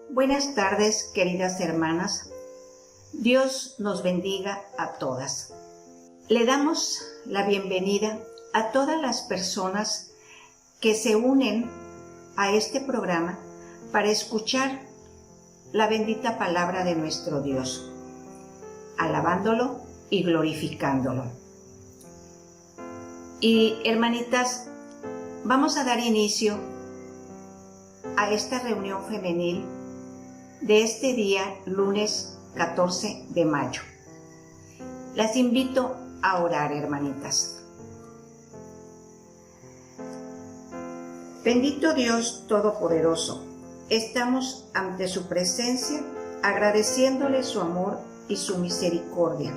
Buenas tardes, queridas hermanas. Dios nos bendiga a todas. Le damos la bienvenida a todas las personas que se unen a este programa para escuchar la bendita palabra de nuestro Dios, alabándolo y glorificándolo. Y hermanitas, vamos a dar inicio a esta reunión femenil de este día, lunes 14 de mayo. Las invito a orar, hermanitas. Bendito Dios Todopoderoso, estamos ante su presencia agradeciéndole su amor y su misericordia,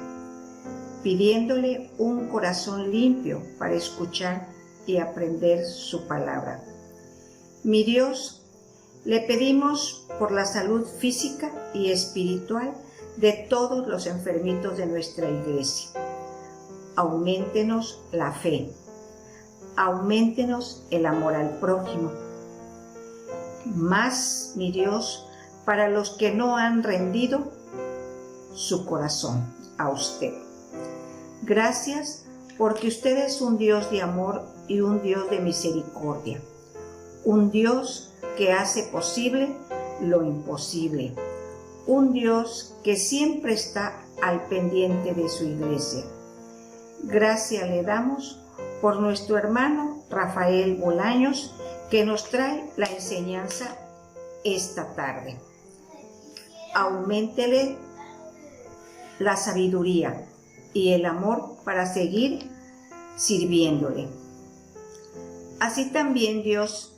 pidiéndole un corazón limpio para escuchar y aprender su palabra. Mi Dios, le pedimos por la salud física y espiritual de todos los enfermitos de nuestra iglesia. Auméntenos la fe, auméntenos el amor al prójimo. Más, mi Dios, para los que no han rendido su corazón a usted. Gracias porque usted es un Dios de amor y un Dios de misericordia, un Dios que hace posible lo imposible, un Dios que siempre está al pendiente de su iglesia. Gracias le damos por nuestro hermano Rafael Bolaños, que nos trae la enseñanza esta tarde. Auméntele la sabiduría y el amor para seguir sirviéndole. Así también, Dios,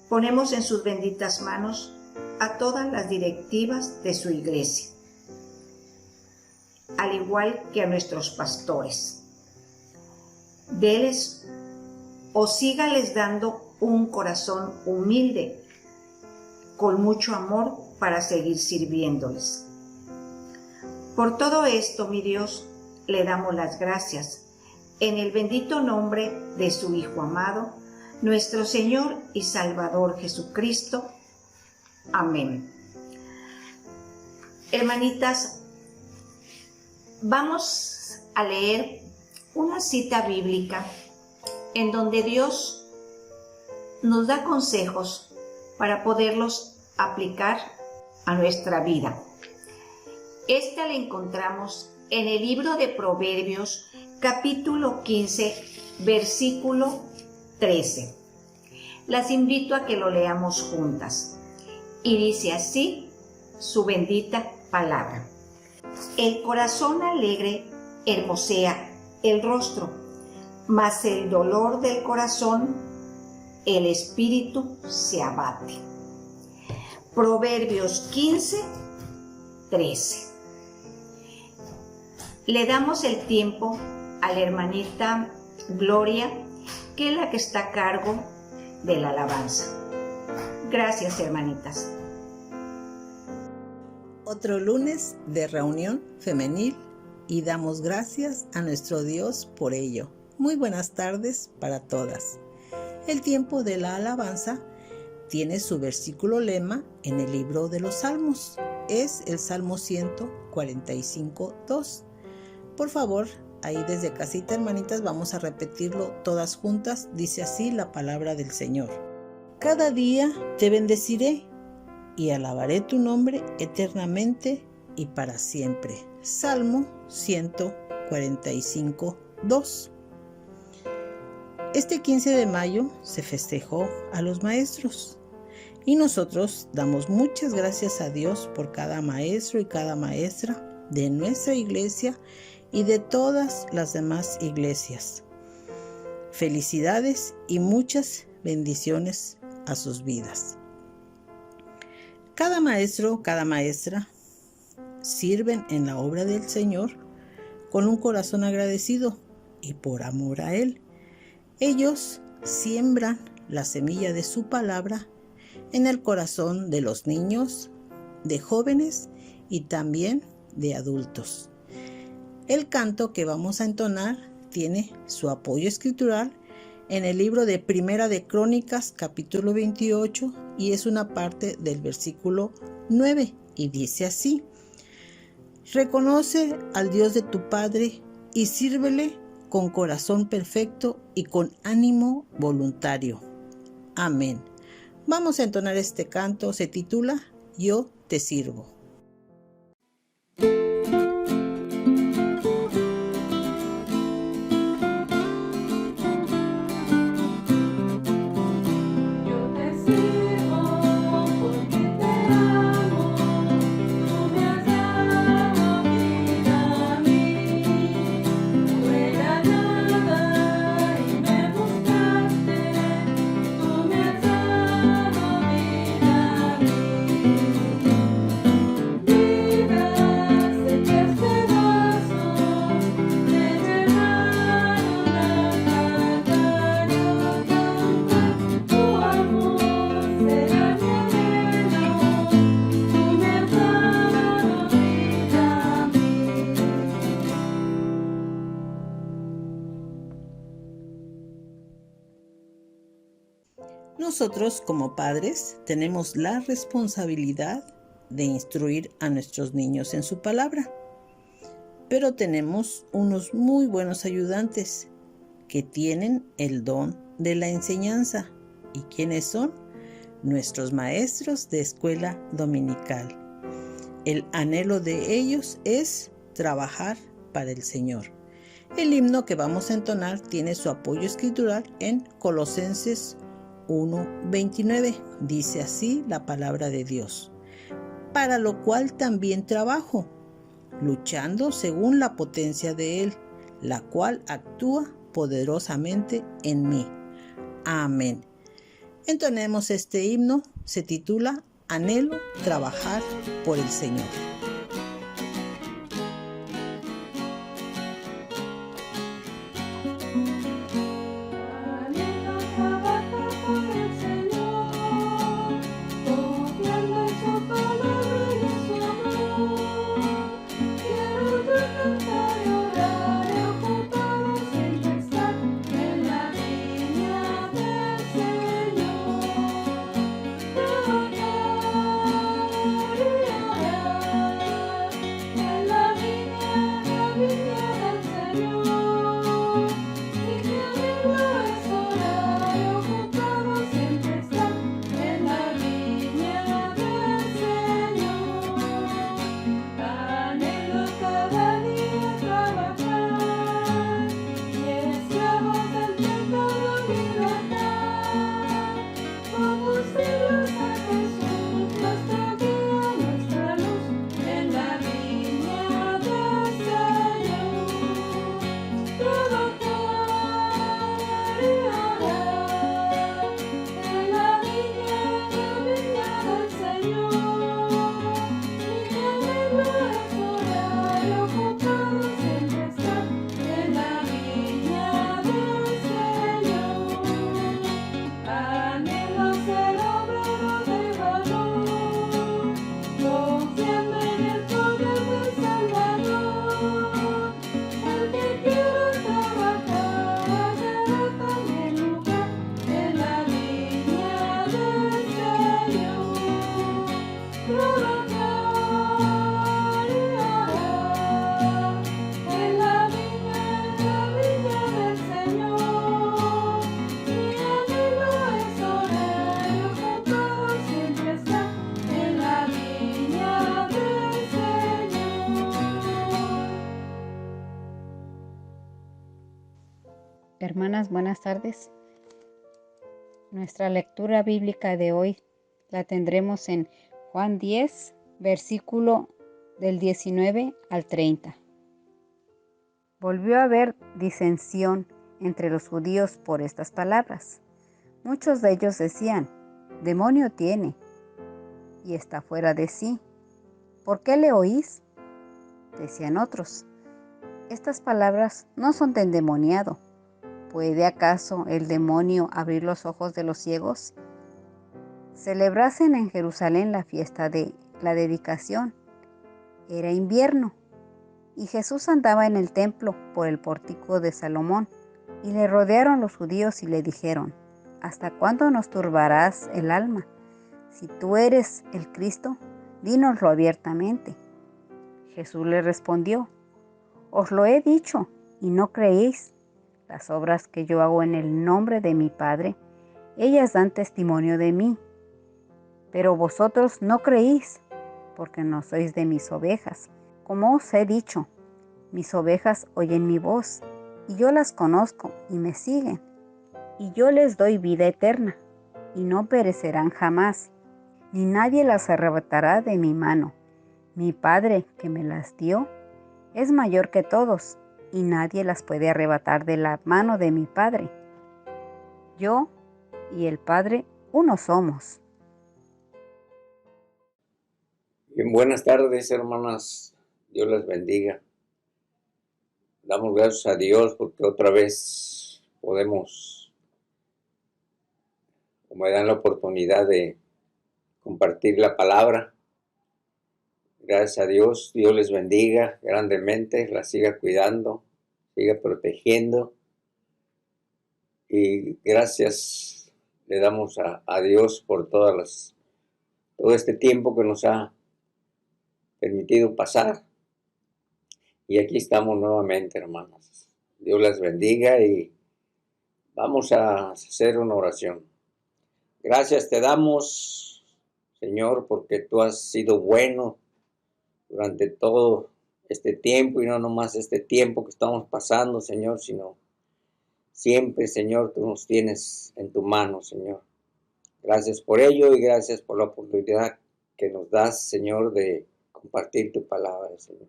ponemos en sus benditas manos a todas las directivas de su iglesia, al igual que a nuestros pastores. Deles o sígales dando un corazón humilde, con mucho amor para seguir sirviéndoles. Por todo esto, mi Dios, le damos las gracias en el bendito nombre de su Hijo amado, nuestro Señor y Salvador Jesucristo. Amén. Hermanitas, vamos a leer una cita bíblica en donde Dios nos da consejos para poderlos aplicar a nuestra vida. Esta la encontramos en el libro de Proverbios, capítulo 15, versículo 13. Las invito a que lo leamos juntas. Y dice así su bendita palabra. El corazón alegre hermosea el rostro, mas el dolor del corazón, el espíritu se abate. Proverbios 15, 13. Le damos el tiempo a la hermanita Gloria, que es la que está a cargo de la alabanza. Gracias, hermanitas. Otro lunes de reunión femenil y damos gracias a nuestro Dios por ello. Muy buenas tardes para todas. El tiempo de la alabanza tiene su versículo lema en el libro de los Salmos. Es el Salmo 145, 2. Por favor, ahí desde casita, hermanitas, vamos a repetirlo todas juntas. Dice así la palabra del Señor. Cada día te bendeciré y alabaré tu nombre eternamente y para siempre. Salmo 145, 2. Este 15 de mayo se festejó a los maestros y nosotros damos muchas gracias a Dios por cada maestro y cada maestra de nuestra iglesia y de todas las demás iglesias. Felicidades y muchas bendiciones a sus vidas. Cada maestro, cada maestra sirven en la obra del Señor con un corazón agradecido y por amor a Él. Ellos siembran la semilla de su palabra en el corazón de los niños, de jóvenes y también de adultos. El canto que vamos a entonar tiene su apoyo escritural en el libro de Primera de Crónicas, capítulo 28, y es una parte del versículo 9, y dice así: reconoce al Dios de tu Padre y sírvele con corazón perfecto y con ánimo voluntario. Amén. Vamos a entonar este canto, se titula Yo te sirvo. Nosotros como padres tenemos la responsabilidad de instruir a nuestros niños en su palabra, pero tenemos unos muy buenos ayudantes que tienen el don de la enseñanza. ¿Y quiénes son? Nuestros maestros de escuela dominical. El anhelo de ellos es trabajar para el Señor. El himno que vamos a entonar tiene su apoyo escritural en Colosenses 1:29. Dice así la palabra de Dios: para lo cual también trabajo, luchando según la potencia de Él, la cual actúa poderosamente en mí. Amén. Entonemos este himno, se titula Anhelo trabajar por el Señor. Hermanas, buenas tardes. Nuestra lectura bíblica de hoy la tendremos en Juan 10, versículo del 19 al 30. Volvió a haber disensión entre los judíos por estas palabras. Muchos de ellos decían: demonio tiene y está fuera de sí. ¿Por qué le oís? Decían otros: estas palabras no son de endemoniado. ¿Puede acaso el demonio abrir los ojos de los ciegos? Celebrasen en Jerusalén la fiesta de la dedicación. Era invierno. Y Jesús andaba en el templo por el pórtico de Salomón, y le rodearon los judíos y le dijeron: ¿Hasta cuándo nos turbarás el alma? Si tú eres el Cristo, dínoslo abiertamente. Jesús le respondió: Os lo he dicho, y no creéis. Las obras que yo hago en el nombre de mi Padre, ellas dan testimonio de mí. Pero vosotros no creéis, porque no sois de mis ovejas. Como os he dicho, mis ovejas oyen mi voz, y yo las conozco y me siguen. Y yo les doy vida eterna, y no perecerán jamás, ni nadie las arrebatará de mi mano. Mi Padre, que me las dio, es mayor que todos, y nadie las puede arrebatar de la mano de mi Padre. Yo y el Padre uno somos. Bien, buenas tardes, hermanas. Dios las bendiga. Damos gracias a Dios porque otra vez podemos, o me dan la oportunidad de compartir la palabra. Gracias a Dios, Dios les bendiga grandemente, las siga cuidando, siga protegiendo. Y gracias le damos a Dios por todo este tiempo que nos ha permitido pasar. Y aquí estamos nuevamente, hermanas. Dios las bendiga y vamos a hacer una oración. Gracias te damos, Señor, porque tú has sido bueno durante todo este tiempo, y no nomás este tiempo que estamos pasando, Señor, sino siempre, Señor, tú nos tienes en tu mano, Señor. Gracias por ello y gracias por la oportunidad que nos das, Señor, de compartir tu palabra, Señor.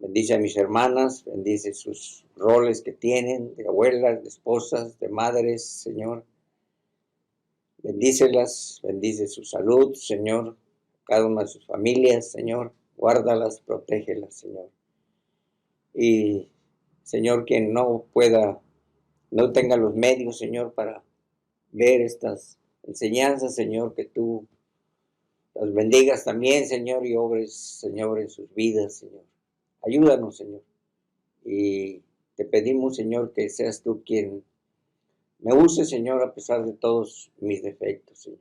Bendice a mis hermanas, bendice sus roles que tienen, de abuelas, de esposas, de madres, Señor. Bendícelas, bendice su salud, Señor, cada una de sus familias, Señor. Guárdalas, protégelas, Señor. Y, Señor, quien no tenga los medios, Señor, para ver estas enseñanzas, Señor, que tú las bendigas también, Señor, y obres, Señor, en sus vidas, Señor. Ayúdanos, Señor. Y te pedimos, Señor, que seas tú quien me use, Señor, a pesar de todos mis defectos, Señor.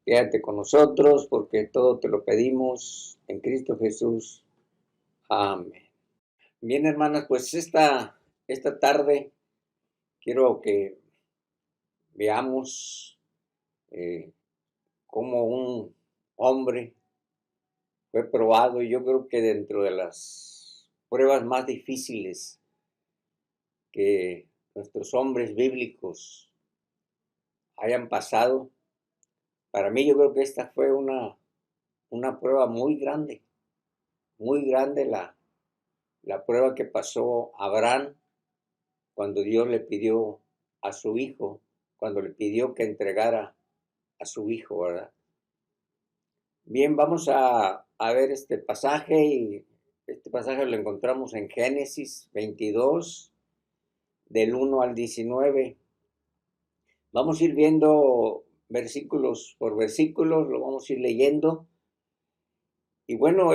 Quédate con nosotros, porque todo te lo pedimos en Cristo Jesús. Amén. Bien, hermanas, pues esta tarde quiero que veamos cómo un hombre fue probado, y yo creo que dentro de las pruebas más difíciles que nuestros hombres bíblicos hayan pasado, para mí yo creo que esta fue una prueba muy grande la prueba que pasó Abraham cuando Dios le pidió a su hijo, cuando le pidió que entregara a su hijo, ¿verdad? Bien, vamos a ver este pasaje, y este pasaje lo encontramos en Génesis 22, del 1 al 19. Vamos a ir viendo versículos por versículos, lo vamos a ir leyendo. Y bueno,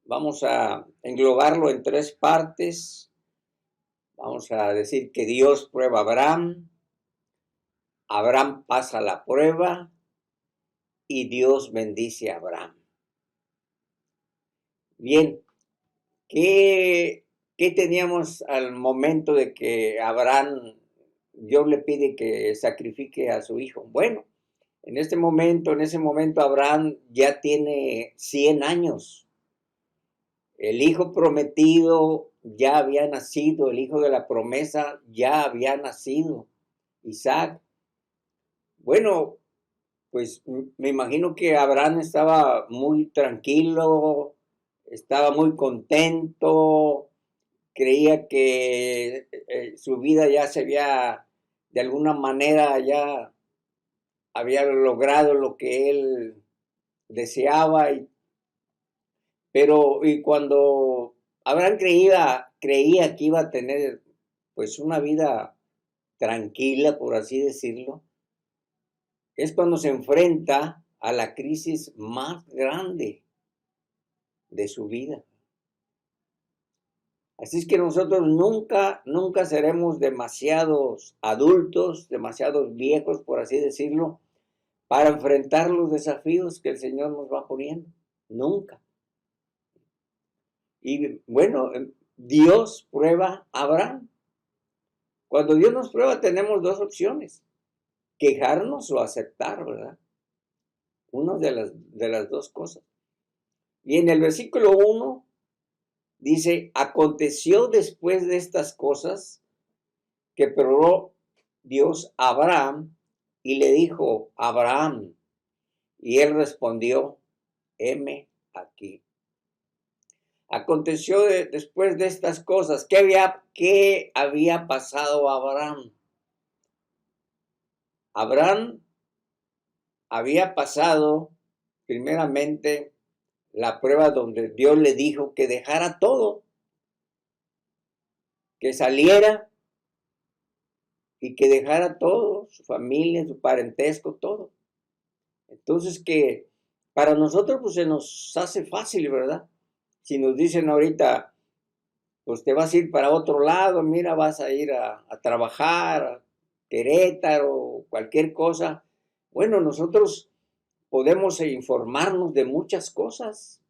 vamos a englobarlo en tres partes. Vamos a decir que Dios prueba a Abraham, Abraham pasa la prueba y Dios bendice a Abraham. Bien, ¿qué teníamos al momento de que Abraham, Dios le pide que sacrifique a su hijo? Bueno, en ese momento Abraham ya tiene 100 años. El hijo prometido ya había nacido, el hijo de la promesa ya había nacido, Isaac. Bueno, pues me imagino que Abraham estaba muy tranquilo, estaba muy contento, creía que su vida ya se había, de alguna manera, ya había logrado lo que él deseaba. Pero cuando Abraham creía que iba a tener pues una vida tranquila, por así decirlo, es cuando se enfrenta a la crisis más grande de su vida. Así es que nosotros nunca seremos demasiados adultos, demasiados viejos, por así decirlo, para enfrentar los desafíos que el Señor nos va poniendo. Nunca. Y bueno, Dios prueba a Abraham. Cuando Dios nos prueba tenemos dos opciones, quejarnos o aceptar, ¿verdad? Una de las dos cosas. Y en el versículo 1 dice, aconteció después de estas cosas que probó Dios a Abraham y le dijo, Abraham, y él respondió, heme aquí. Aconteció después de estas cosas, ¿qué había pasado a Abraham? Abraham había pasado primeramente la prueba donde Dios le dijo que dejara todo, que saliera y que dejara todo, su familia, su parentesco, todo. Entonces que para nosotros pues se nos hace fácil, ¿verdad? Si nos dicen ahorita, pues te vas a ir para otro lado, mira, vas a ir a trabajar, a Querétaro, cualquier cosa. Bueno, nosotros podemos informarnos de muchas cosas.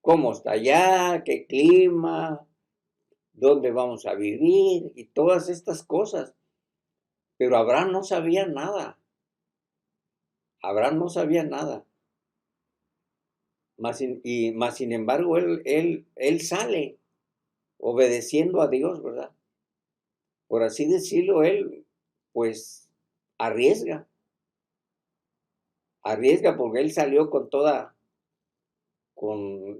Cómo está allá, qué clima, dónde vamos a vivir y todas estas cosas. Pero Abraham no sabía nada. Abraham no sabía nada. Más sin embargo, él sale obedeciendo a Dios, ¿verdad? Por así decirlo, él pues arriesga porque él salió con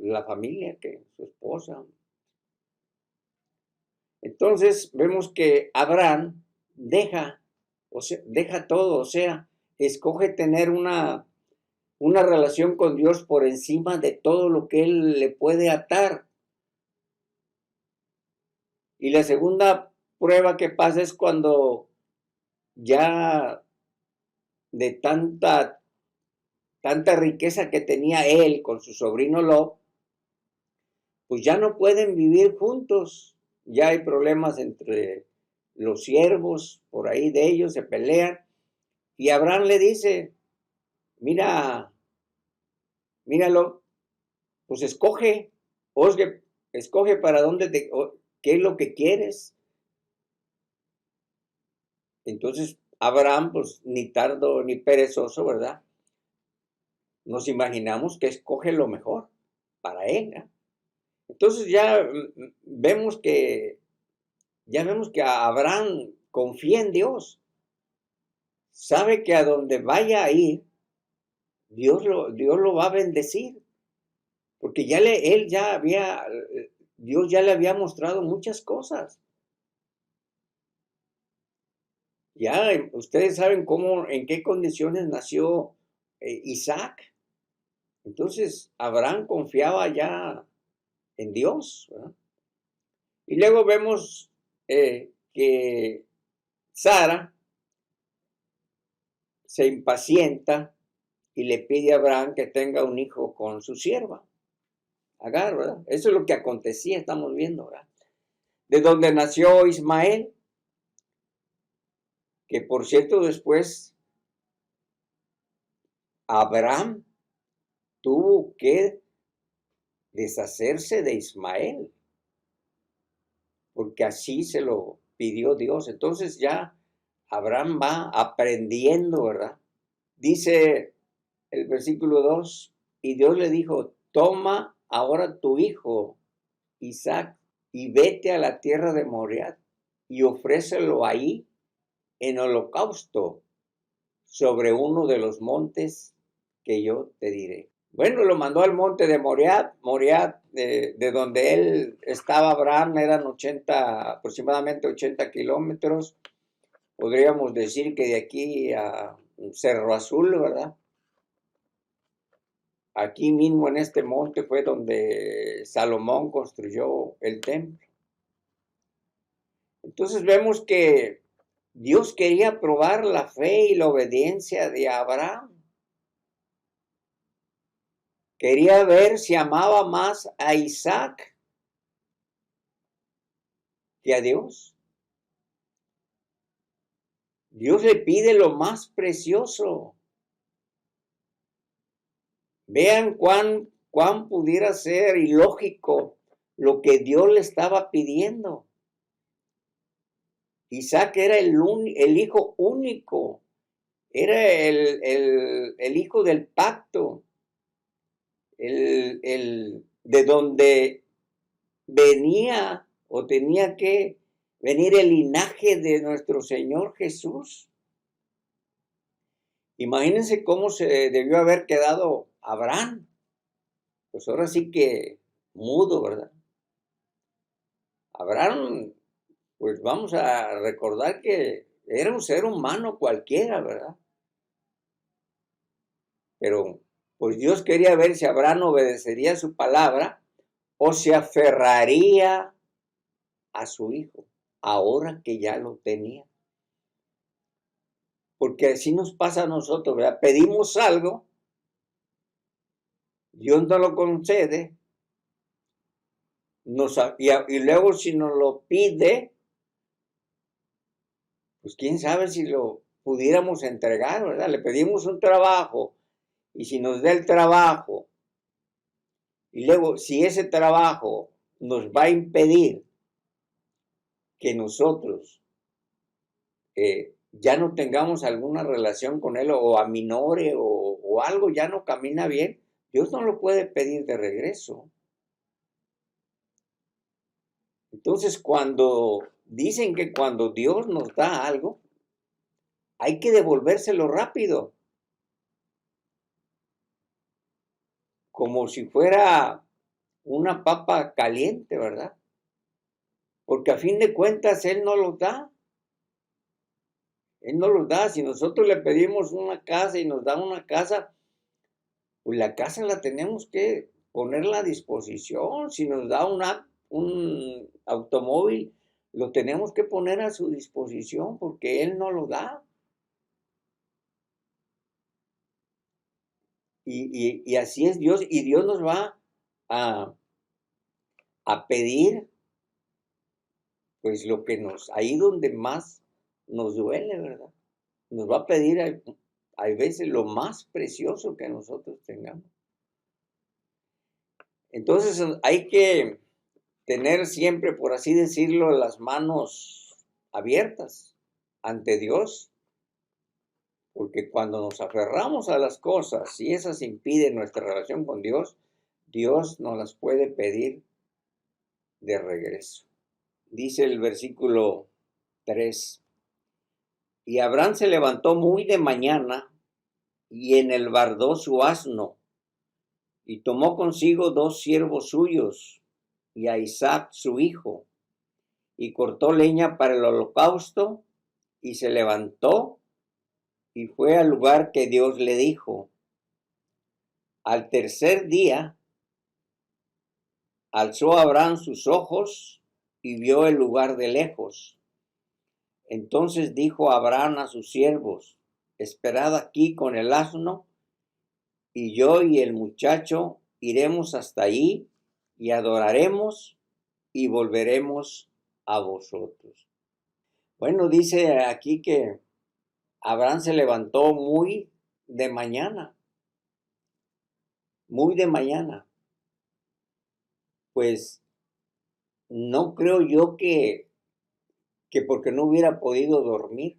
la familia, que su esposa. Entonces vemos que Abraham deja todo, o sea, escoge tener una relación con Dios por encima de todo lo que él le puede atar. Y la segunda prueba que pasa es cuando ya de tanta riqueza que tenía él con su sobrino Lot, pues ya no pueden vivir juntos. Ya hay problemas entre los siervos, por ahí de ellos se pelean. Y Abraham le dice, míralo, pues escoge para dónde qué es lo que quieres. Entonces Abraham, pues ni tardo ni perezoso, ¿verdad? Nos imaginamos que escoge lo mejor para él, ¿eh? Entonces ya vemos que Abraham confía en Dios. Sabe que a donde vaya a ir, Dios lo va a bendecir. Porque Dios ya le había mostrado muchas cosas. Ya ustedes saben en qué condiciones nació Isaac. Entonces Abraham confiaba ya en Dios, ¿verdad? Y luego vemos que Sara se impacienta y le pide a Abraham que tenga un hijo con su sierva, Agar, ¿verdad? Eso es lo que acontecía, estamos viendo, ¿verdad? De donde nació Ismael, que por cierto después Abraham tuvo que deshacerse de Ismael, porque así se lo pidió Dios. Entonces ya Abraham va aprendiendo, ¿verdad? Dice el versículo 2, y Dios le dijo, toma ahora tu hijo Isaac y vete a la tierra de Moriah y ofrécelo ahí en holocausto sobre uno de los montes que yo te diré. Bueno, lo mandó al monte de Moriah, de donde él estaba Abraham, eran aproximadamente 80 kilómetros. Podríamos decir que de aquí a Cerro Azul, ¿verdad? Aquí mismo en este monte fue donde Salomón construyó el templo. Entonces vemos que Dios quería probar la fe y la obediencia de Abraham. Quería ver si amaba más a Isaac que a Dios. Dios le pide lo más precioso. Vean cuán pudiera ser ilógico lo que Dios le estaba pidiendo. Isaac era el hijo único, era el hijo del pacto, de donde venía o tenía que venir el linaje de nuestro Señor Jesús. Imagínense cómo se debió haber quedado Abraham. Pues ahora sí que mudo, ¿verdad? Abraham, pues vamos a recordar que era un ser humano cualquiera, ¿verdad? Pero pues Dios quería ver si Abraham obedecería su palabra o se aferraría a su hijo, ahora que ya lo tenía. Porque así nos pasa a nosotros, ¿verdad? Pedimos algo, Dios no lo concede, y luego si nos lo pide, pues quién sabe si lo pudiéramos entregar, ¿verdad? Le pedimos un trabajo, y si nos da el trabajo, y luego si ese trabajo nos va a impedir que nosotros ya no tengamos alguna relación con él o aminore o algo ya no camina bien, Dios no lo puede pedir de regreso. Entonces, cuando dicen que cuando Dios nos da algo, hay que devolvérselo rápido, como si fuera una papa caliente, ¿verdad? Porque a fin de cuentas Él no los da. Él no los da. Si nosotros le pedimos una casa y nos da una casa, pues la casa la tenemos que ponerla a disposición. Si nos da un automóvil, lo tenemos que poner a su disposición porque Él no lo da. Y así es Dios. Y Dios nos va a pedir, pues lo que ahí donde más nos duele, ¿verdad? Nos va a pedir hay veces lo más precioso que nosotros tengamos. Entonces hay que tener siempre, por así decirlo, las manos abiertas ante Dios, porque cuando nos aferramos a las cosas y esas impiden nuestra relación con Dios, Dios nos las puede pedir de regreso. Dice el versículo 3, y Abraham se levantó muy de mañana y enelbardó su asno y tomó consigo 2 siervos suyos y a Isaac su hijo, y cortó leña para el holocausto, y se levantó y fue al lugar que Dios le dijo. Al tercer día, alzó Abraham sus ojos y vio el lugar de lejos. Entonces dijo Abraham a sus siervos, esperad aquí con el asno, y yo y el muchacho iremos hasta allí y adoraremos y volveremos a vosotros. Bueno, dice aquí que Abraham se levantó muy de mañana, muy de mañana. Pues no creo yo que porque no hubiera podido dormir,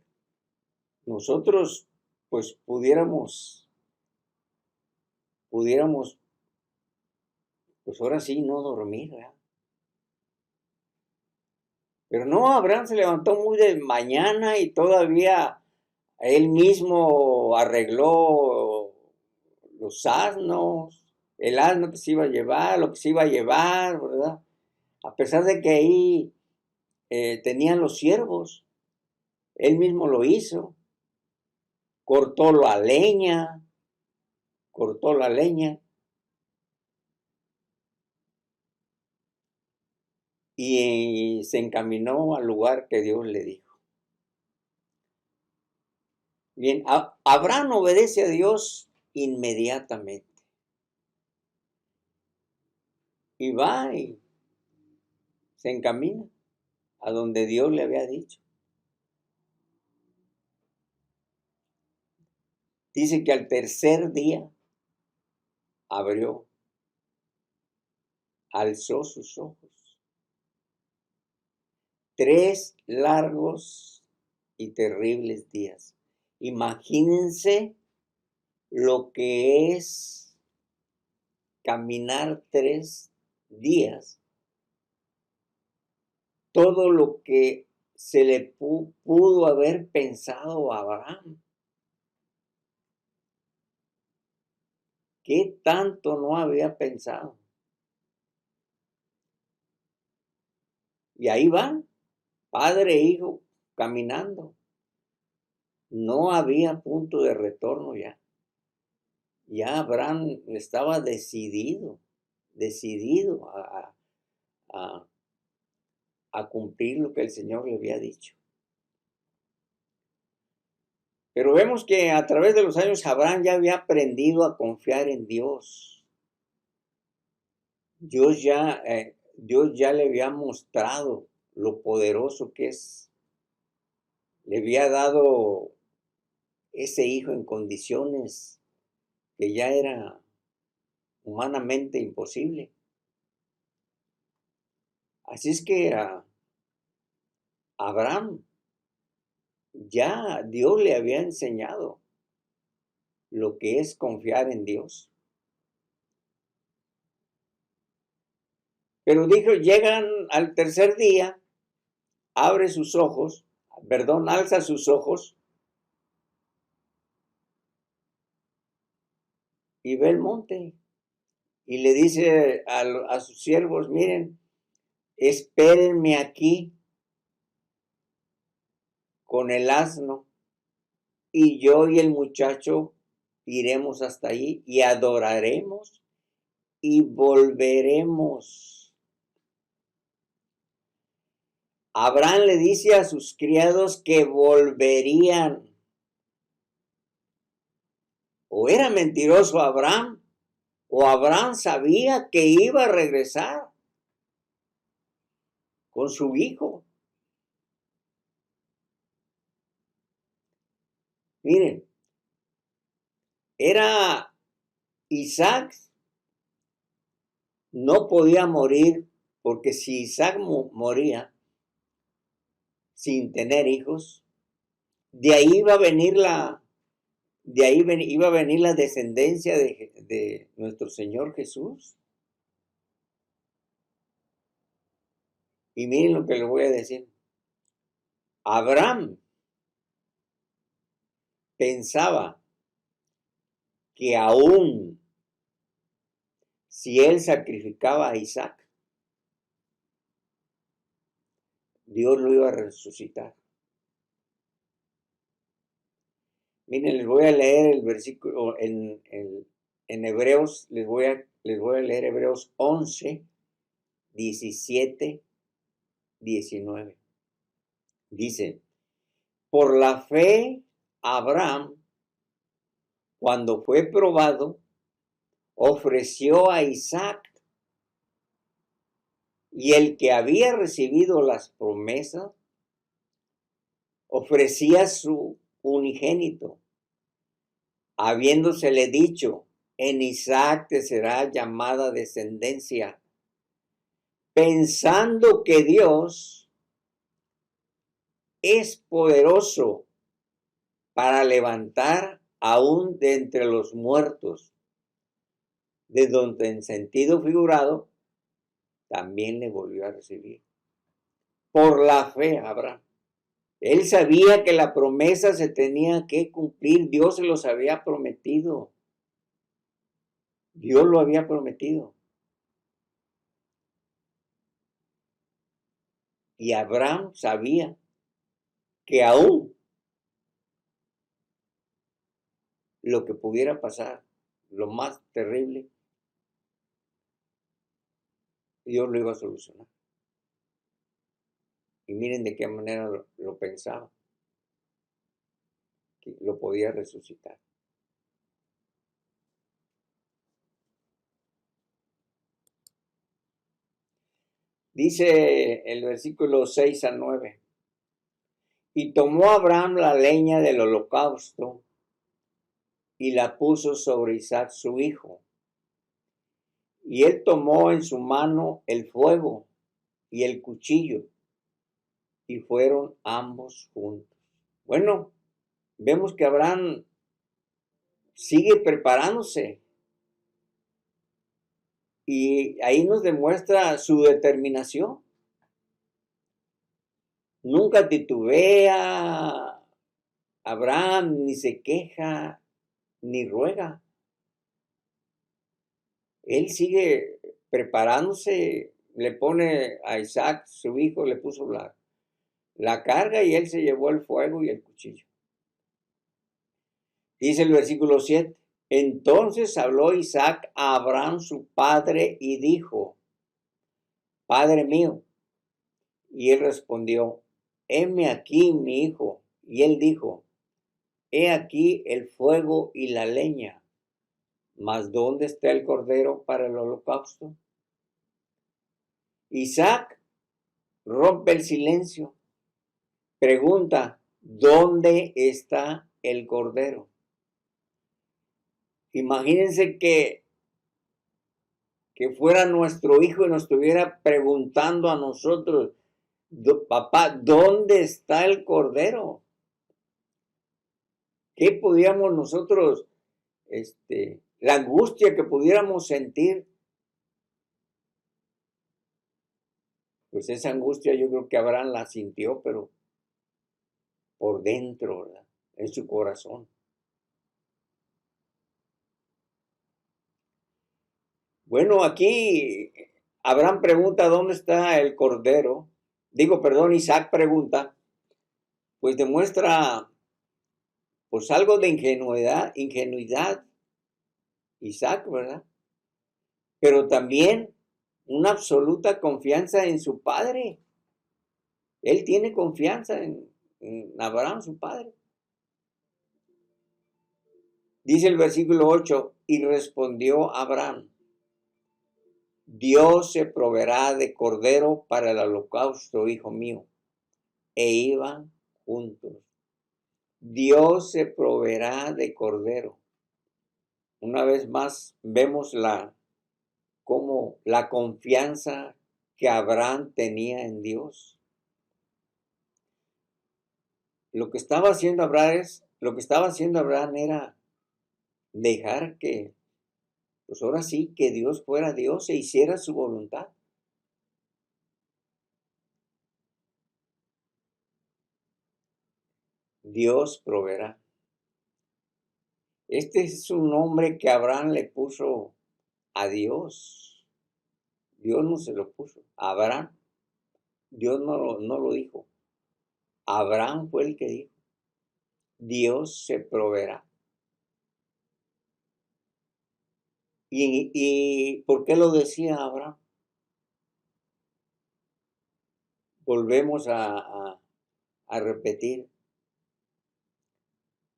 nosotros pues pudiéramos, pues ahora sí no dormir, ¿verdad? Pero no, Abraham se levantó muy de mañana y todavía él mismo arregló los asnos, el asno que se iba a llevar, lo que se iba a llevar, ¿verdad? A pesar de que ahí tenían los siervos, él mismo lo hizo, cortó la leña, y se encaminó al lugar que Dios le dijo. Bien, Abraham obedece a Dios inmediatamente. Y va y se encamina a donde Dios le había dicho. Dice que al tercer día abrió, alzó sus ojos. 3 largos y terribles días. Imagínense lo que es caminar 3 días. Todo lo que se le pudo haber pensado a Abraham. ¿Qué tanto no había pensado? Y ahí van, padre e hijo, caminando. No había punto de retorno ya. Ya Abraham estaba decidido a cumplir lo que el Señor le había dicho. Pero vemos que a través de los años Abraham ya había aprendido a confiar en Dios. Dios ya le había mostrado lo poderoso que es. Le había dado ese hijo en condiciones que ya era humanamente imposible. Así es que a Abraham ya Dios le había enseñado lo que es confiar en Dios. Pero dijo, llegan al tercer día, alza sus ojos y ve el monte. Y le dice a sus siervos, miren, espérenme aquí con el asno y yo y el muchacho iremos hasta allí y adoraremos y volveremos. Abraham le dice a sus criados que volverían. O era mentiroso Abraham, o Abraham sabía que iba a regresar con su hijo. Miren, era Isaac, no podía morir, porque si Isaac moría sin tener hijos, de ahí iba a venir la descendencia de nuestro Señor Jesús. Y miren lo que les voy a decir. Abraham pensaba que aún si él sacrificaba a Isaac, Dios lo iba a resucitar. Miren, les voy a leer el versículo en Hebreos, les voy a leer Hebreos 11, 17, 19. Dice, por la fe, Abraham, cuando fue probado, ofreció a Isaac, y el que había recibido las promesas ofrecía su unigénito, habiéndosele dicho, en Isaac te será llamada descendencia, pensando que Dios es poderoso para levantar aún de entre los muertos, de donde en sentido figurado también le volvió a recibir. Por la fe, Abraham. Él sabía que la promesa se tenía que cumplir. Dios se los había prometido. Dios lo había prometido. Y Abraham sabía que aún lo que pudiera pasar, lo más terrible, Dios lo iba a solucionar. Y miren de qué manera lo pensaba, que lo podía resucitar. Dice el versículo 6 al 9. Y tomó Abraham la leña del holocausto y la puso sobre Isaac su hijo. Y él tomó en su mano el fuego y el cuchillo, y fueron ambos juntos. Bueno, vemos que Abraham sigue preparándose, y ahí nos demuestra su determinación. Nunca titubea Abraham, ni se queja, ni ruega. Él sigue preparándose, le pone a Isaac, su hijo, le puso la carga, y él se llevó el fuego y el cuchillo. Dice el versículo 7. Entonces habló Isaac a Abraham su padre y dijo: Padre mío. Y él respondió: heme aquí, mi hijo. Y él dijo: he aquí el fuego y la leña, mas ¿dónde está el cordero para el holocausto? Isaac rompe el silencio, pregunta: ¿dónde está el cordero? Imagínense que fuera nuestro hijo y nos estuviera preguntando a nosotros: papá, ¿dónde está el cordero? ¿Qué podíamos nosotros, la angustia que pudiéramos sentir? Pues esa angustia yo creo que Abraham la sintió, pero por dentro, ¿verdad? En su corazón. Bueno, aquí Abraham pregunta: ¿dónde está el cordero? Isaac pregunta, pues demuestra pues algo de ingenuidad, Isaac, ¿verdad? Pero también una absoluta confianza en su padre. Él tiene confianza en Abraham, su padre. Dice el versículo 8, y respondió Abraham: Dios se proveerá de cordero para el holocausto, hijo mío. E iban juntos. Dios se proveerá de cordero. Una vez más vemos como la confianza que Abraham tenía en Dios. Lo que estaba haciendo Abraham era dejar que, pues ahora sí, que Dios fuera Dios e hiciera su voluntad. Dios proveerá. Este es un nombre que Abraham le puso a Dios. Dios no se lo puso. Abraham, Dios no lo dijo. Abraham fue el que dijo: Dios se proveerá. ¿Y por qué lo decía Abraham? Volvemos a repetir.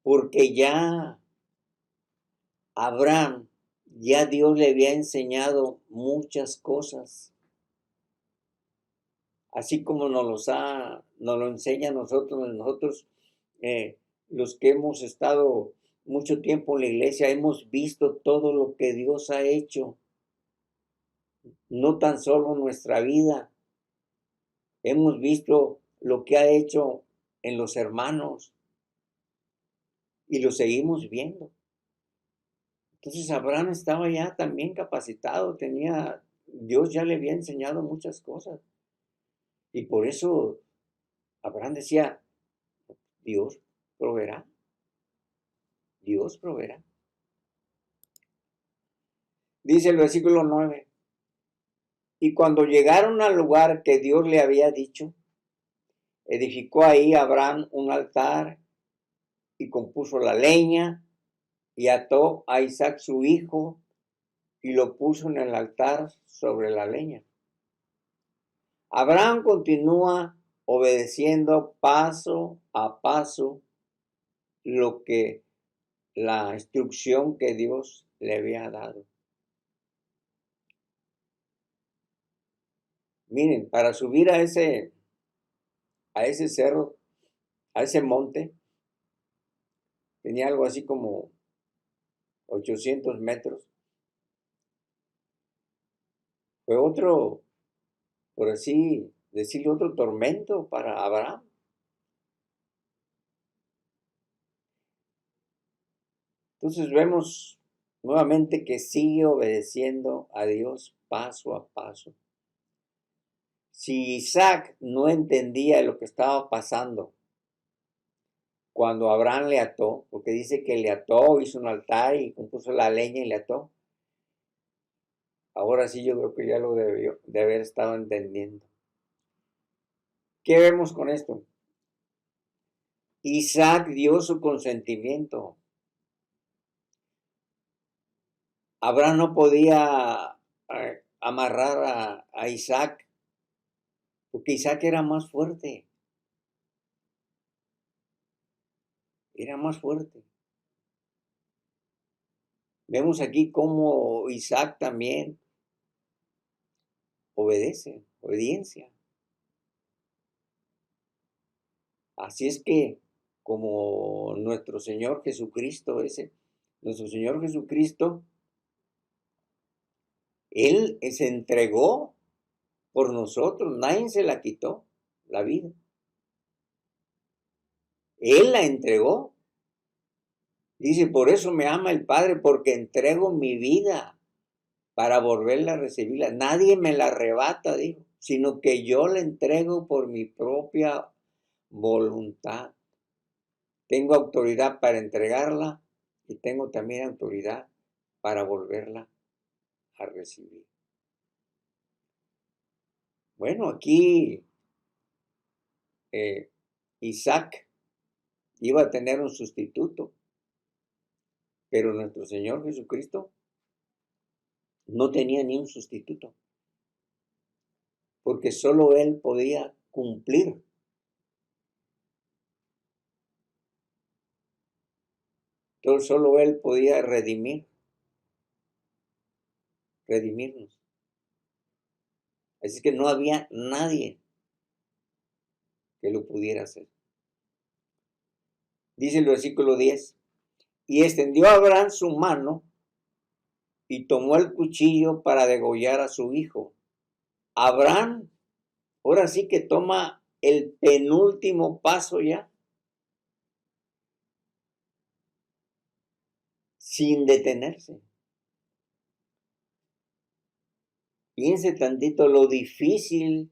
Porque ya Abraham, ya Dios le había enseñado muchas cosas. Así como nos lo enseña a nosotros, los que hemos estado mucho tiempo en la iglesia, hemos visto todo lo que Dios ha hecho. No tan solo en nuestra vida, hemos visto lo que ha hecho en los hermanos y lo seguimos viendo. Entonces Abraham estaba ya también capacitado, Dios ya le había enseñado muchas cosas. Y por eso Abraham decía: Dios proveerá. Dios proveerá. Dice el versículo 9. Y cuando llegaron al lugar que Dios le había dicho, edificó ahí Abraham un altar y compuso la leña y ató a Isaac su hijo y lo puso en el altar sobre la leña. Abraham continúa obedeciendo paso a paso la instrucción que Dios le había dado. Miren, para subir a ese cerro, a ese monte, tenía algo así como 800 metros. Fue otro, por así decirlo, otro tormento para Abraham. Entonces vemos nuevamente que sigue obedeciendo a Dios paso a paso. Si Isaac no entendía lo que estaba pasando cuando Abraham le ató, porque dice que le ató, hizo un altar y compuso la leña y le ató, ahora sí yo creo que ya lo debió de haber estado entendiendo. ¿Qué vemos con esto? Isaac dio su consentimiento. Abraham no podía amarrar a Isaac, porque Isaac era más fuerte. Era más fuerte. Vemos aquí cómo Isaac también obedece, obediencia. Así es que, como nuestro Señor Jesucristo, nuestro Señor Jesucristo, Él se entregó por nosotros, nadie se la quitó, la vida. Él la entregó. Dice, por eso me ama el Padre, porque entrego mi vida para volverla a recibirla. Nadie me la arrebata, dijo, sino que yo la entrego por mi propia voluntad. Tengo autoridad para entregarla y tengo también autoridad para volverla a recibir. Bueno, aquí Isaac iba a tener un sustituto, pero nuestro Señor Jesucristo no tenía ni un sustituto, porque solo Él podía cumplir. Solo Él podía redimirnos. Así que no había nadie que lo pudiera hacer. Dice el versículo 10, y extendió Abraham su mano y tomó el cuchillo para degollar a su hijo. Abraham, ahora sí que toma el penúltimo paso ya, sin detenerse. Piense tantito lo difícil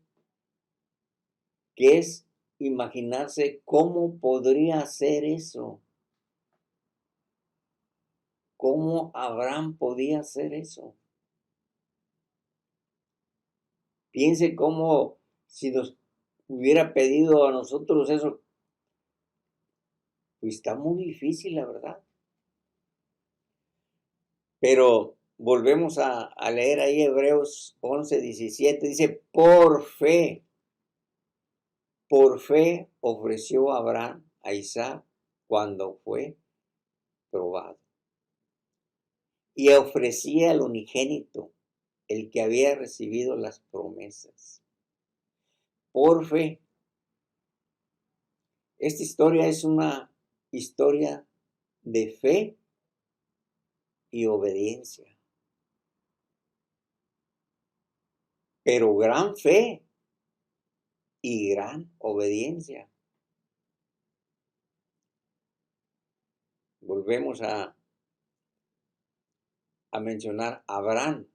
que es imaginarse cómo podría hacer eso. ¿Cómo Abraham podía hacer eso? Piense cómo si nos hubiera pedido a nosotros eso, pues está muy difícil, la verdad. Pero volvemos a leer ahí Hebreos 11:17, dice, por fe ofreció Abraham a Isaac cuando fue probado. Y ofrecía al unigénito, el que había recibido las promesas. Por fe. Esta historia es una historia de fe y obediencia. Pero gran fe y gran obediencia. Volvemos a mencionar, Abraham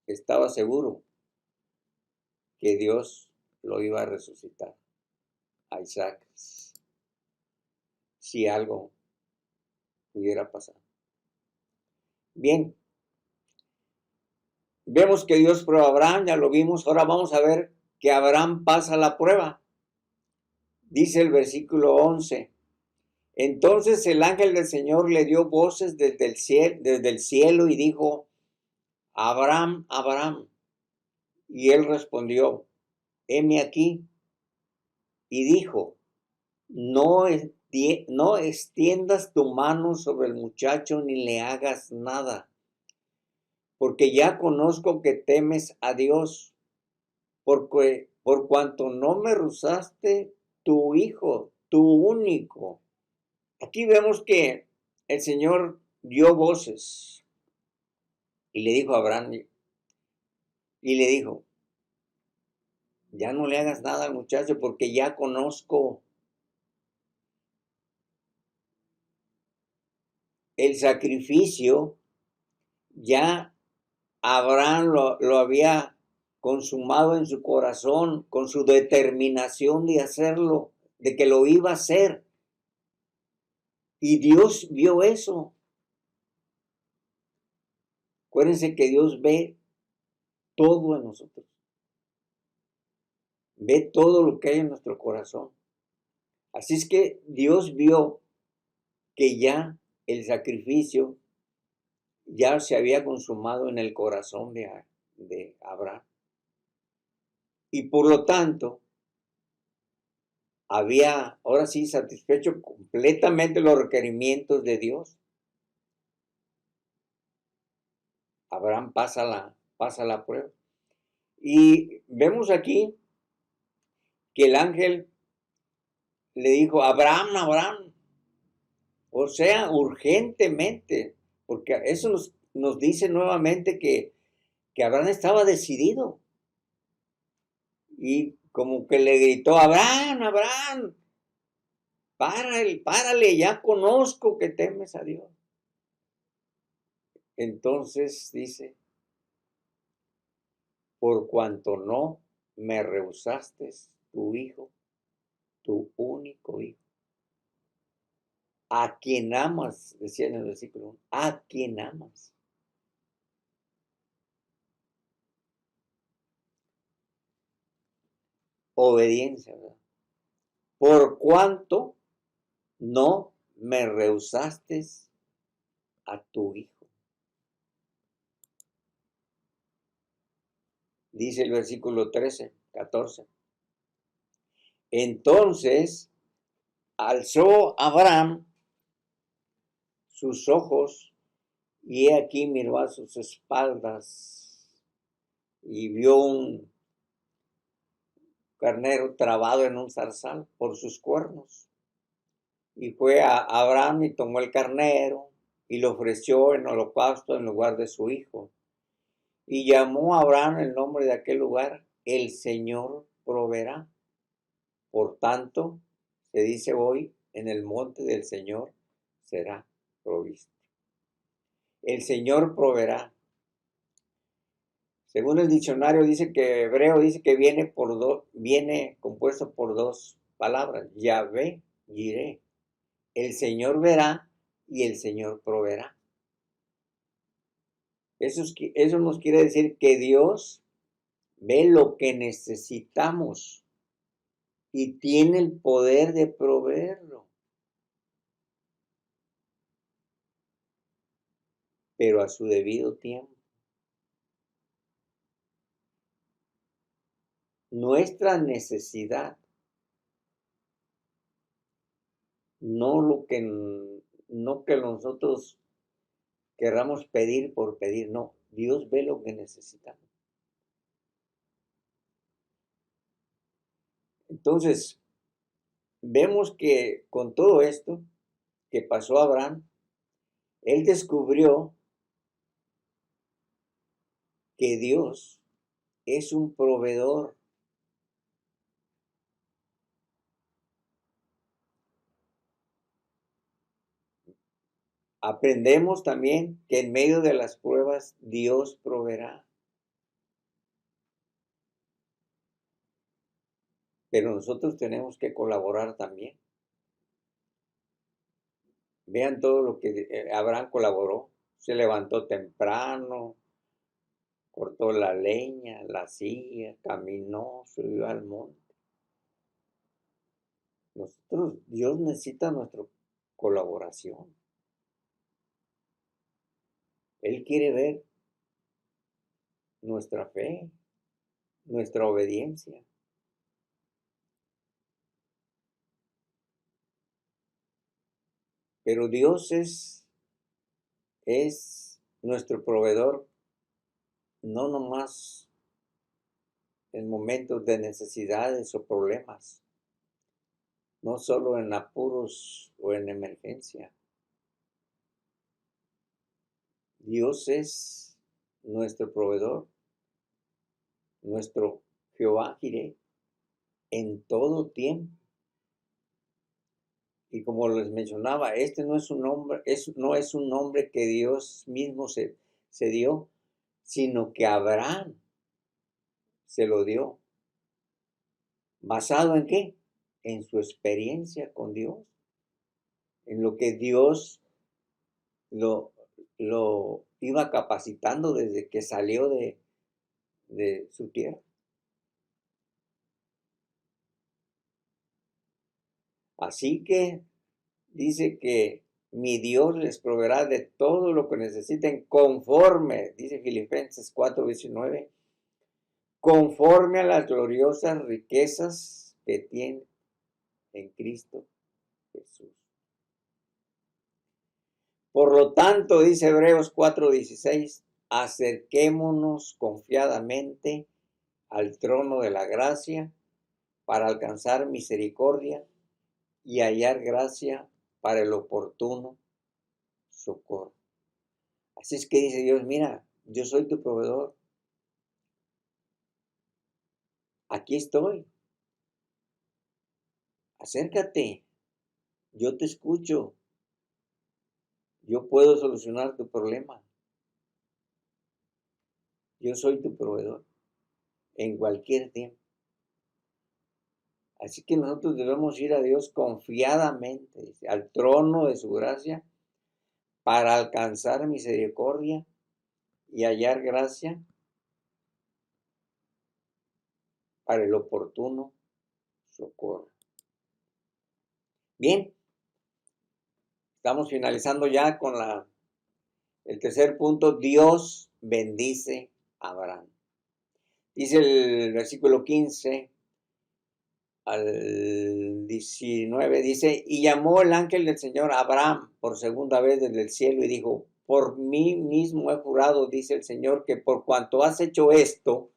estaba seguro que Dios lo iba a resucitar a Isaac si algo pudiera pasar. Bien, vemos que Dios prueba a Abraham, ya lo vimos, ahora vamos a ver que Abraham pasa la prueba. Dice el versículo 11, entonces el ángel del Señor le dio voces desde el cielo y dijo, Abraham, Abraham. Y él respondió, heme aquí. Y dijo, no extiendas tu mano sobre el muchacho ni le hagas nada, porque ya conozco que temes a Dios por cuanto no me rehusaste tu hijo, tu único. Aquí vemos que el Señor dio voces y le dijo a Abraham, y le dijo, ya no le hagas nada al muchacho porque ya conozco el sacrificio, ya Abraham lo había consumado en su corazón con su determinación de hacerlo, de que lo iba a hacer. Y Dios vio eso. Acuérdense que Dios ve todo en nosotros. Ve todo lo que hay en nuestro corazón. Así es que Dios vio que ya el sacrificio ya se había consumado en el corazón de Abraham. Y por lo tanto, había ahora sí satisfecho completamente los requerimientos de Dios. Abraham pasa la prueba. Y vemos aquí que el ángel le dijo, Abraham, Abraham, o sea, urgentemente, porque eso nos dice nuevamente que Abraham estaba decidido. Y como que le gritó, Abraham, Abraham, párale, ya conozco que temes a Dios. Entonces dice, por cuanto no me rehusaste tu hijo, tu único hijo, a quien amas, decía en el versículo 1, a quien amas. Obediencia, ¿verdad? Por cuanto no me rehusaste a tu hijo. Dice el versículo 14. Entonces alzó Abraham sus ojos y he aquí miró a sus espaldas y vio un carnero trabado en un zarzal por sus cuernos. Y fue a Abraham y tomó el carnero y lo ofreció en holocausto en lugar de su hijo. Y llamó a Abraham el nombre de aquel lugar, el Señor proveerá. Por tanto, se dice hoy, en el monte del Señor será provisto. El Señor proveerá. Según el diccionario dice que hebreo dice que viene compuesto por dos palabras, Yahvé, Jireh. El Señor verá y el Señor proveerá. Eso nos quiere decir que Dios ve lo que necesitamos y tiene el poder de proveerlo. Pero a su debido tiempo. Nuestra necesidad, no que nosotros querramos pedir por pedir, no. Dios ve lo que necesitamos. Entonces, vemos que con todo esto que pasó a Abraham, él descubrió que Dios es un proveedor. Aprendemos también que en medio de las pruebas Dios proveerá. Pero nosotros tenemos que colaborar también. Vean todo lo que Abraham colaboró. Se levantó temprano, cortó la leña, la silla, caminó, subió al monte. Dios necesita nuestra colaboración. Él quiere ver nuestra fe, nuestra obediencia. Pero Dios es nuestro proveedor, no nomás en momentos de necesidades o problemas, no solo en apuros o en emergencia. Dios es nuestro proveedor, nuestro Jehová Jireh, en todo tiempo. Y como les mencionaba, este no es un nombre, no es un nombre que Dios mismo se dio, sino que Abraham se lo dio. ¿Basado en qué? En su experiencia con Dios, en lo que Dios lo iba capacitando desde que salió de su tierra. Así que dice que mi Dios les proveerá de todo lo que necesiten conforme, dice Filipenses 4:19, conforme a las gloriosas riquezas que tiene en Cristo Jesús. Por lo tanto, dice Hebreos 4:16, acerquémonos confiadamente al trono de la gracia para alcanzar misericordia y hallar gracia para el oportuno socorro. Así es que dice Dios, mira, yo soy tu proveedor. Aquí estoy. Acércate. Yo te escucho. Yo puedo solucionar tu problema. Yo soy tu proveedor en cualquier tiempo. Así que nosotros debemos ir a Dios confiadamente, al trono de su gracia, para alcanzar misericordia y hallar gracia para el oportuno socorro. Bien, estamos finalizando ya con el tercer punto. Dios bendice a Abraham. Dice el versículo 15 al 19, dice, y llamó el ángel del Señor a Abraham por segunda vez desde el cielo y dijo, por mí mismo he jurado, dice el Señor, que por cuanto has hecho esto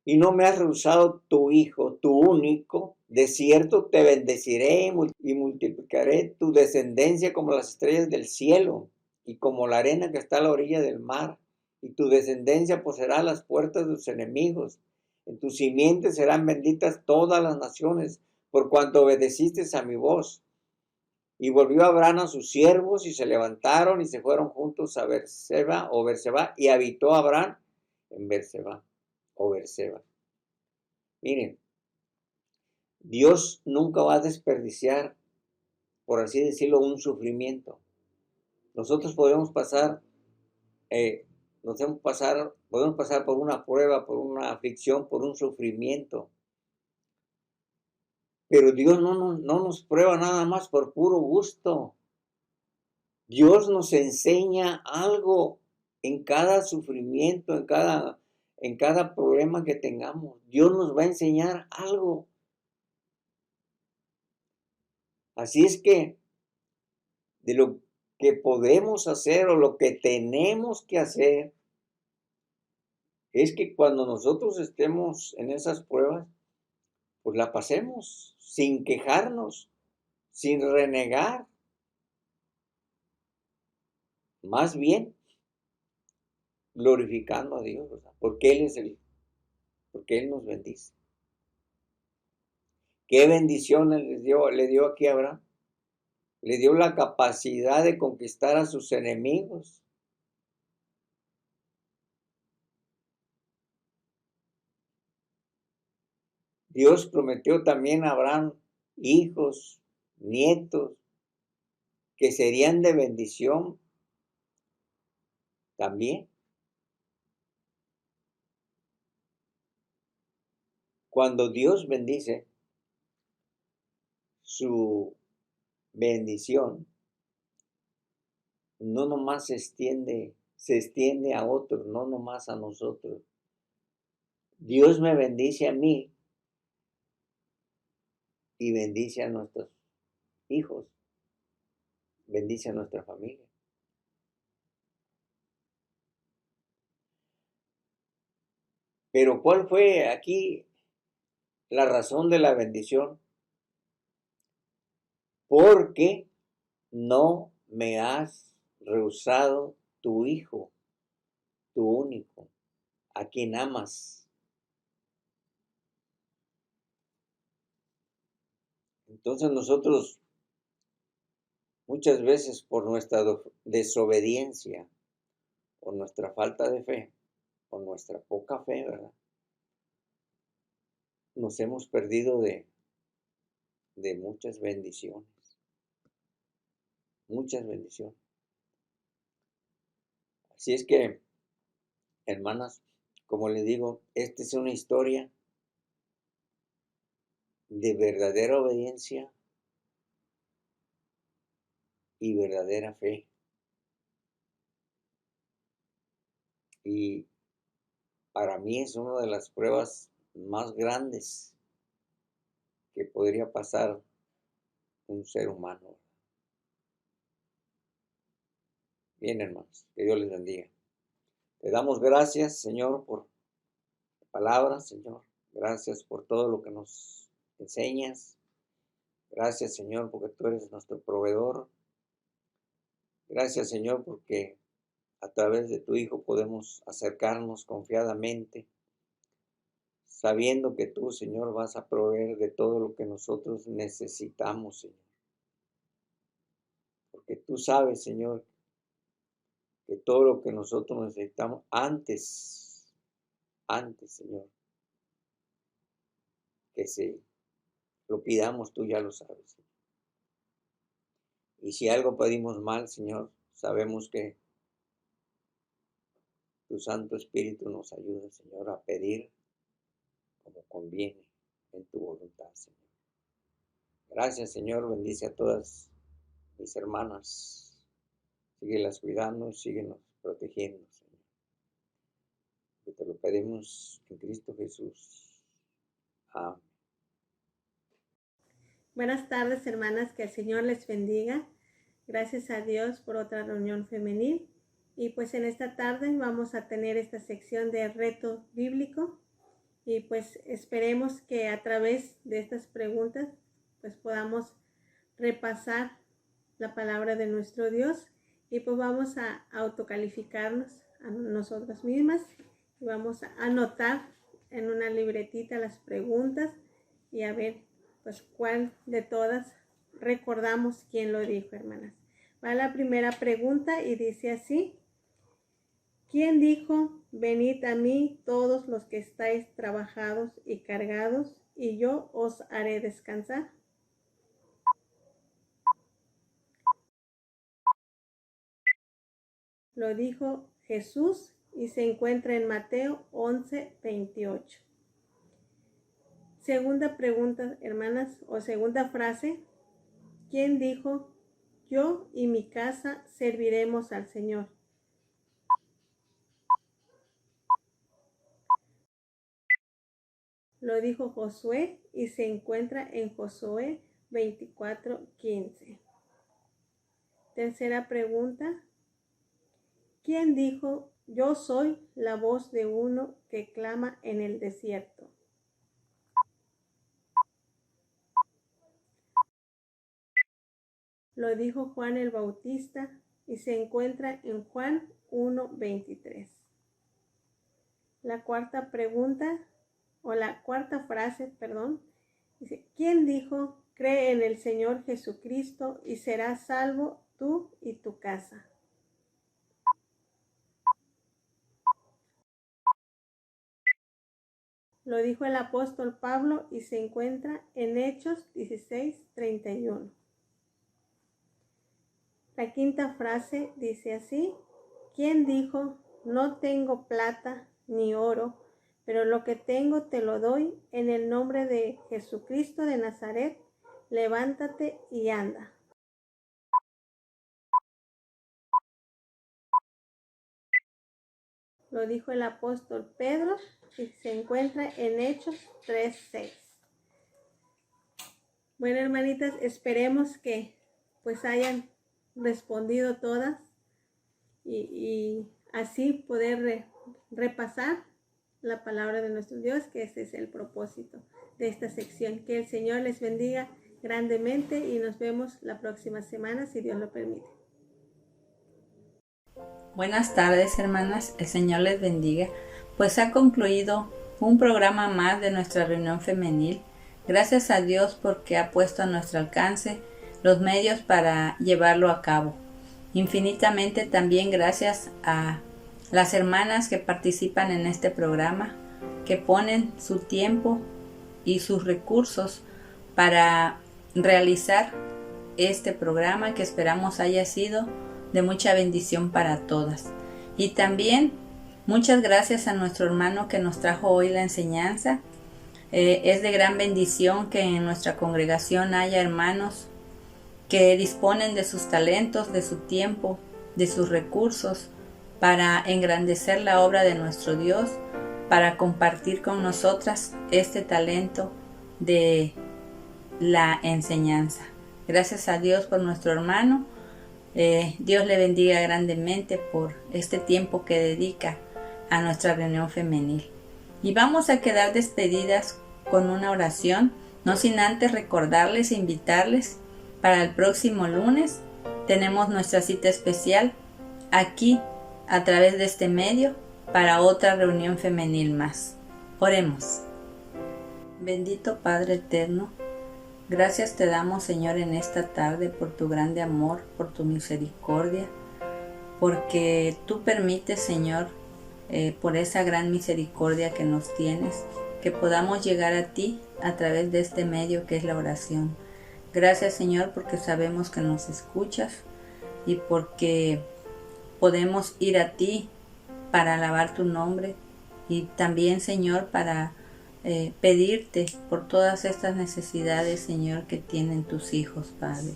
y no me has rehusado tu hijo, tu único, de cierto te bendeciré y multiplicaré tu descendencia como las estrellas del cielo y como la arena que está a la orilla del mar, y tu descendencia poseerá las puertas de tus enemigos. En tu simiente serán benditas todas las naciones, por cuanto obedeciste a mi voz. Y volvió Abraham a sus siervos, y se levantaron y se fueron juntos a Berseba y habitó Abraham en Berseba o Berseba. Miren, Dios nunca va a desperdiciar, por así decirlo, un sufrimiento. Nosotros podemos pasar podemos pasar por una prueba, por una aflicción, por un sufrimiento. Pero Dios no nos prueba nada más por puro gusto. Dios nos enseña algo en cada sufrimiento, en cada problema que tengamos. Dios nos va a enseñar algo. Así es que de lo que podemos hacer o lo que tenemos que hacer es que cuando nosotros estemos en esas pruebas, pues la pasemos sin quejarnos, sin renegar, más bien glorificando a Dios, ¿verdad? Porque Él nos bendice. ¿Qué bendiciones le dio aquí a Abraham? Le dio la capacidad de conquistar a sus enemigos. Dios prometió también a Abraham hijos, nietos, que serían de bendición también. Cuando Dios bendice, su bendición no nomás se extiende a otros, no nomás a nosotros. Dios me bendice a mí y bendice a nuestros hijos, bendice a nuestra familia. Pero ¿cuál fue aquí la razón de la bendición? Porque no me has rehusado tu hijo, tu único, a quien amas. Entonces nosotros muchas veces por nuestra desobediencia, por nuestra falta de fe, por nuestra poca fe, ¿verdad? Nos hemos perdido de muchas bendiciones, muchas bendiciones. Así es que, hermanas, como les digo, esta es una historia de verdadera obediencia y verdadera fe. Y para mí es una de las pruebas más grandes que podría pasar un ser humano. Bien, hermanos, que Dios les bendiga. Te damos gracias, Señor, por la palabra, Señor. Gracias por todo lo que nos enseñas. Gracias, Señor, porque tú eres nuestro proveedor. Gracias, Señor, porque a través de tu Hijo podemos acercarnos confiadamente, sabiendo que tú, Señor, vas a proveer de todo lo que nosotros necesitamos, Señor. Porque tú sabes, Señor, que todo lo que nosotros necesitamos antes, Señor, que si lo pidamos, tú ya lo sabes, Señor. Y si algo pedimos mal, Señor, sabemos que tu Santo Espíritu nos ayuda, Señor, a pedir como conviene en tu voluntad, Señor. Gracias, Señor. Bendice a todas mis hermanas. Síguelas cuidando y síguenos protegiendo, Señor. Que te lo pedimos en Cristo Jesús. Amén. Buenas tardes, hermanas, que el Señor les bendiga. Gracias a Dios por otra reunión femenil. Y pues en esta tarde vamos a tener esta sección de reto bíblico. Y pues esperemos que a través de estas preguntas pues podamos repasar la palabra de nuestro Dios. Y pues vamos a autocalificarnos a nosotras mismas. Y vamos a anotar en una libretita las preguntas y a ver pues cuál de todas recordamos quién lo dijo, hermanas. Va la primera pregunta y dice así: ¿quién dijo, venid a mí todos los que estáis trabajados y cargados, y yo os haré descansar? Lo dijo Jesús y se encuentra en Mateo 11:28. Segunda pregunta, hermanas, o segunda frase: ¿quién dijo, yo y mi casa serviremos al Señor? Lo dijo Josué y se encuentra en Josué 24:15. Tercera pregunta: ¿quién dijo, yo soy la voz de uno que clama en el desierto? Lo dijo Juan el Bautista y se encuentra en Juan 1:23. La cuarta pregunta, o la cuarta frase, dice: ¿quién dijo, cree en el Señor Jesucristo y serás salvo tú y tu casa? Lo dijo el apóstol Pablo y se encuentra en Hechos 16:31. La quinta frase dice así: ¿quién dijo, no tengo plata ni oro, pero lo que tengo te lo doy, en el nombre de Jesucristo de Nazaret, levántate y anda? Lo dijo el apóstol Pedro y se encuentra en Hechos 3:6. Bueno, hermanitas, esperemos que pues hayan respondido todas y así poder repasar la palabra de nuestro Dios, que ese es el propósito de esta sección. Que el Señor les bendiga grandemente y nos vemos la próxima semana, si Dios lo permite. Buenas tardes, hermanas, el Señor les bendiga. Pues ha concluido un programa más de nuestra reunión femenil. Gracias a Dios porque ha puesto a nuestro alcance los medios para llevarlo a cabo. Infinitamente también gracias a las hermanas que participan en este programa, que ponen su tiempo y sus recursos para realizar este programa, que esperamos haya sido de mucha bendición para todas. Y también muchas gracias a nuestro hermano que nos trajo hoy la enseñanza. Es de gran bendición que en nuestra congregación haya hermanos que disponen de sus talentos, de su tiempo, de sus recursos para engrandecer la obra de nuestro Dios, para compartir con nosotras este talento de la enseñanza. Gracias a Dios por nuestro hermano. Dios le bendiga grandemente por este tiempo que dedica a nuestra reunión femenil. Y vamos a quedar despedidas con una oración, no sin antes recordarles e invitarles para el próximo lunes. Tenemos nuestra cita especial aquí a través de este medio para otra reunión femenil más. Oremos. Bendito Padre eterno, gracias te damos, Señor, en esta tarde por tu grande amor, por tu misericordia, porque tú permites, Señor, por esa gran misericordia que nos tienes, que podamos llegar a ti a través de este medio que es la oración. Gracias, Señor, porque sabemos que nos escuchas y porque podemos ir a ti para alabar tu nombre y también, Señor, para pedirte por todas estas necesidades, Señor, que tienen tus hijos, Padre.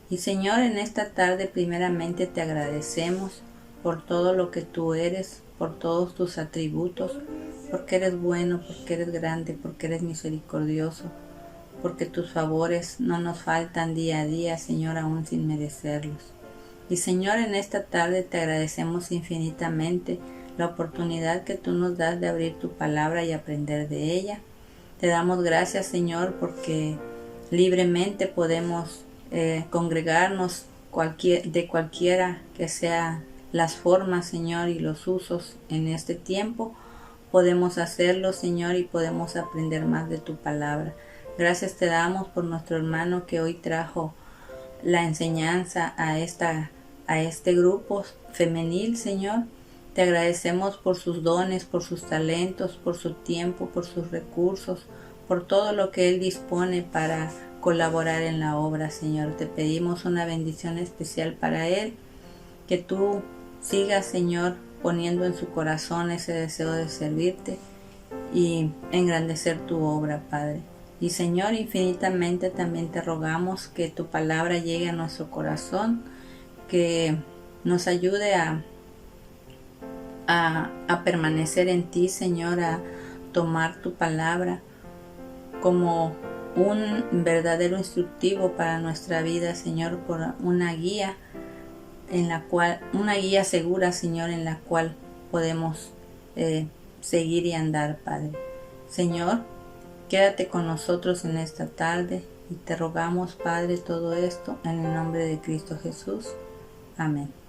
Y, Señor, en esta tarde primeramente te agradecemos por todo lo que tú eres, por todos tus atributos, porque eres bueno, porque eres grande, porque eres misericordioso, porque tus favores no nos faltan día a día, Señor, aún sin merecerlos. Y, Señor, en esta tarde te agradecemos infinitamente la oportunidad que tú nos das de abrir tu palabra y aprender de ella. Te damos gracias, Señor, porque libremente podemos congregarnos de cualquiera que sea las formas, Señor, y los usos en este tiempo. Podemos hacerlo, Señor, y podemos aprender más de tu palabra. Gracias te damos por nuestro hermano que hoy trajo la enseñanza a este grupo femenil, Señor. Te agradecemos por sus dones, por sus talentos, por su tiempo, por sus recursos, por todo lo que él dispone para colaborar en la obra, Señor. Te pedimos una bendición especial para él, que tú sigas, Señor, poniendo en su corazón ese deseo de servirte y engrandecer tu obra, Padre. Y, Señor, infinitamente también te rogamos que tu palabra llegue a nuestro corazón, que nos ayude a permanecer en ti, Señor, a tomar tu palabra como un verdadero instructivo para nuestra vida, Señor, por una guía segura, Señor, en la cual podemos seguir y andar, Padre. Señor, quédate con nosotros en esta tarde y te rogamos, Padre, todo esto en el nombre de Cristo Jesús. Amén.